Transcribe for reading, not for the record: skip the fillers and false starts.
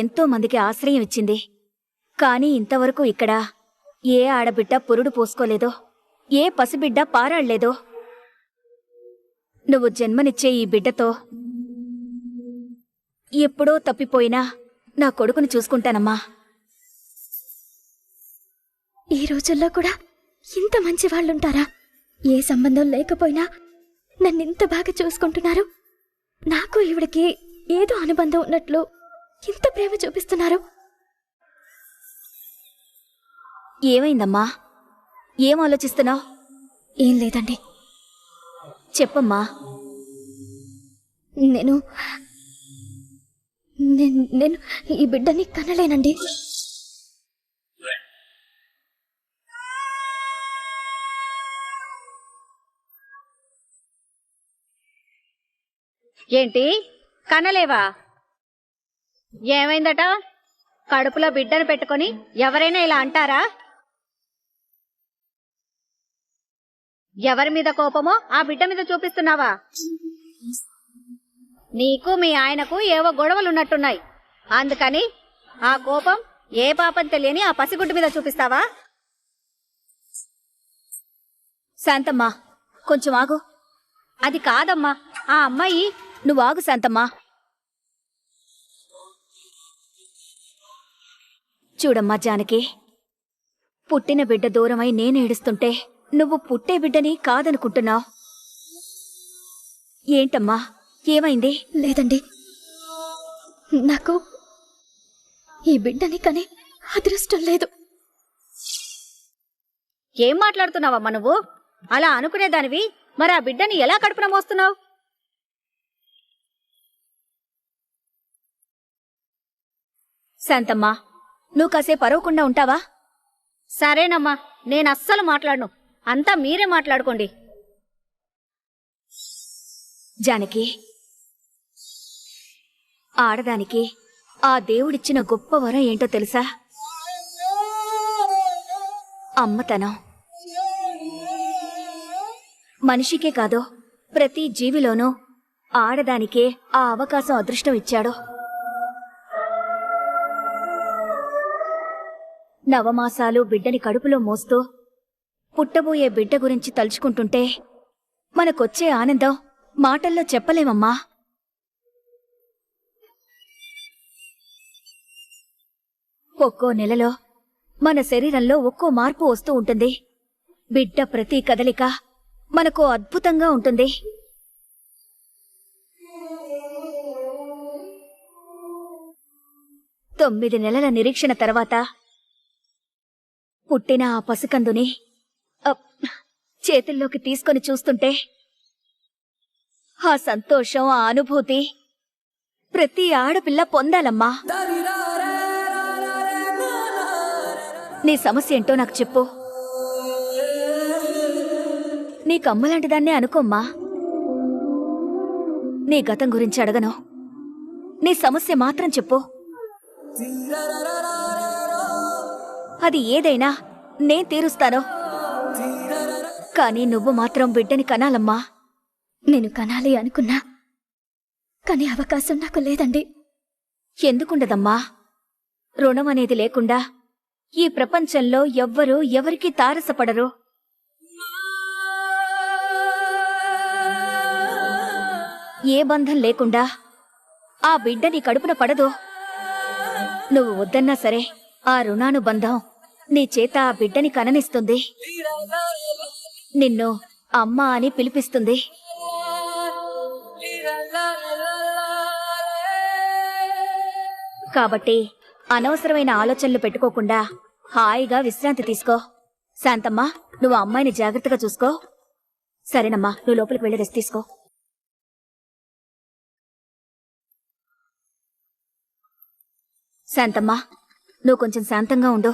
ఎంతో మందికి ఆశ్రయం ఇచ్చింది. కాని ఇంతవరకు ఇక్కడ ఏ ఆడబిడ్డ పురుడు పోసుకోలేదో, ఏ పసిబిడ్డ పారాళ్లేదో. నువ్వు జన్మనిచ్చే ఈ బిడ్డతో ఎప్పుడో తప్పిపోయినా నా కొడుకుని చూసుకుంటానమ్మా. ఈ రోజుల్లో కూడా ఇంత మంచి వాళ్ళుంటారా? ఏ సంబంధం లేకపోయినా నన్నింత బాగా చూసుకుంటున్నారు. నాకు ఈవిడికి ఏదో అనుబంధం ఉన్నట్లు ఇంత ప్రేమ చూపిస్తున్నారు. ఏమైందమ్మా? ఏం ఆలోచిస్తున్నావు? ఏం లేదండి. చెప్పమ్మా. నేను ఈ బిడ్డని కనలేనండి. ఏంటి కనలేవా? ఏమైందట? కడుపులో బిడ్డను పెట్టుకొని ఎవరైనా ఇలా అంటారా? ఎవరి మీద కోపమో ఆ బిడ్డ మీద చూపిస్తున్నావా? నీకు మీ ఆయనకు ఏవో గొడవలున్నట్టున్నాయి. అందుకని ఆ కోపం ఏ పాపం తెలియని ఆ పసిగుడ్డు మీద చూపిస్తావా? శాంతమ్మా, కొంచెం ఆగు. అది కాదమ్మా, ఆ అమ్మాయి. నువ్వు ఆగు శాంతమ్మా. చూడమ్మా జానకి, పుట్టిన బిడ్డ దూరమై నేనేడుస్తుంటే నువ్వు పుట్టే బిడ్డని కాదనుకుంటున్నావు. ఏంటమ్మా, ఏమైంది? లేదండి, నాకు ఈ బిడ్డని కనే అదృష్టం లేదు. ఏం మాట్లాడుతున్నావమ్మా నువ్వు? అలా అనుకునేదానివి మరి ఆ బిడ్డని ఎలా కడుపున మోస్తున్నావు? శాంతమ్మా, నువ్వు కాసేపు అరవకుండా ఉంటావా? సరేనమ్మా, నేనస్సలు మాట్లాడను. అంతా మీరే మాట్లాడుకోండి. జానకి, ఆడదానికి ఆ దేవుడిచ్చిన గొప్ప వరం ఏంటో తెలుసా? అమ్మతనం. మనిషికే కాదు, ప్రతి జీవిలోనూ ఆడదానికే ఆ అవకాశం, అదృష్టం ఇచ్చాడు. నవమాసాలు బిడ్డని కడుపులో మోస్తూ పుట్టబోయే బిడ్డ గురించి తలుచుకుంటుంటే మనకొచ్చే ఆనందం మాటల్లో చెప్పలేమమ్మా. ఒక్కో నెలలో మన శరీరంలో ఒక్కో మార్పు వస్తూ ఉంటుంది. బిడ్డ ప్రతి కదలిక మనకో అద్భుతంగా ఉంటుంది. తొమ్మిది నెలల నిరీక్షణ తర్వాత పుట్టిన ఆ పసికందుని చేతుల్లోకి తీసుకొని చూస్తుంటే ఆ సంతోషం, ఆ అనుభూతి ప్రతి ఆడపిల్ల పొందాలమ్మా. నీ సమస్య ఏంటో నాకు చెప్పు. నీకమ్మలాంటిదాన్నే అనుకోమ్మా. నీ గతం గురించి అడగను, నీ సమస్య మాత్రం చెప్పు. అది ఏదైనా నేను తీరుస్తాను. కానీ నువ్వు మాత్రం బిడ్డని కనాలమ్మా. నేను కనాలి అనుకున్నా, కానీ అవకాశం నాకు లేదండి. ఎందుకుండదమ్మా? రుణం అనేది లేకుండా ఈ ప్రపంచంలో ఎవ్వరూ ఎవరికీ తారసపడరు. ఏ బంధం లేకుండా ఆ బిడ్డ నీ కడుపున పడదు. నువ్వు వద్దన్నా సరే ఆ రుణానుబంధం నీ చేత ఆ బిడ్డని కననిస్తుంది. నిన్ను అమ్మా అని పిలిపిస్తుంది. కాబట్టి అనవసరమైన ఆలోచనలు పెట్టుకోకుండా హాయిగా విశ్రాంతి తీసుకో. శాంతమ్మా, నువ్వు అమ్మాయిని జాగ్రత్తగా చూసుకో. సరేనమ్మా, నువ్వు లోపలికి వెళ్ళి రెస్ట్ తీసుకో. శాంతమ్మా, నువ్వు కొంచెం శాంతంగా ఉండు.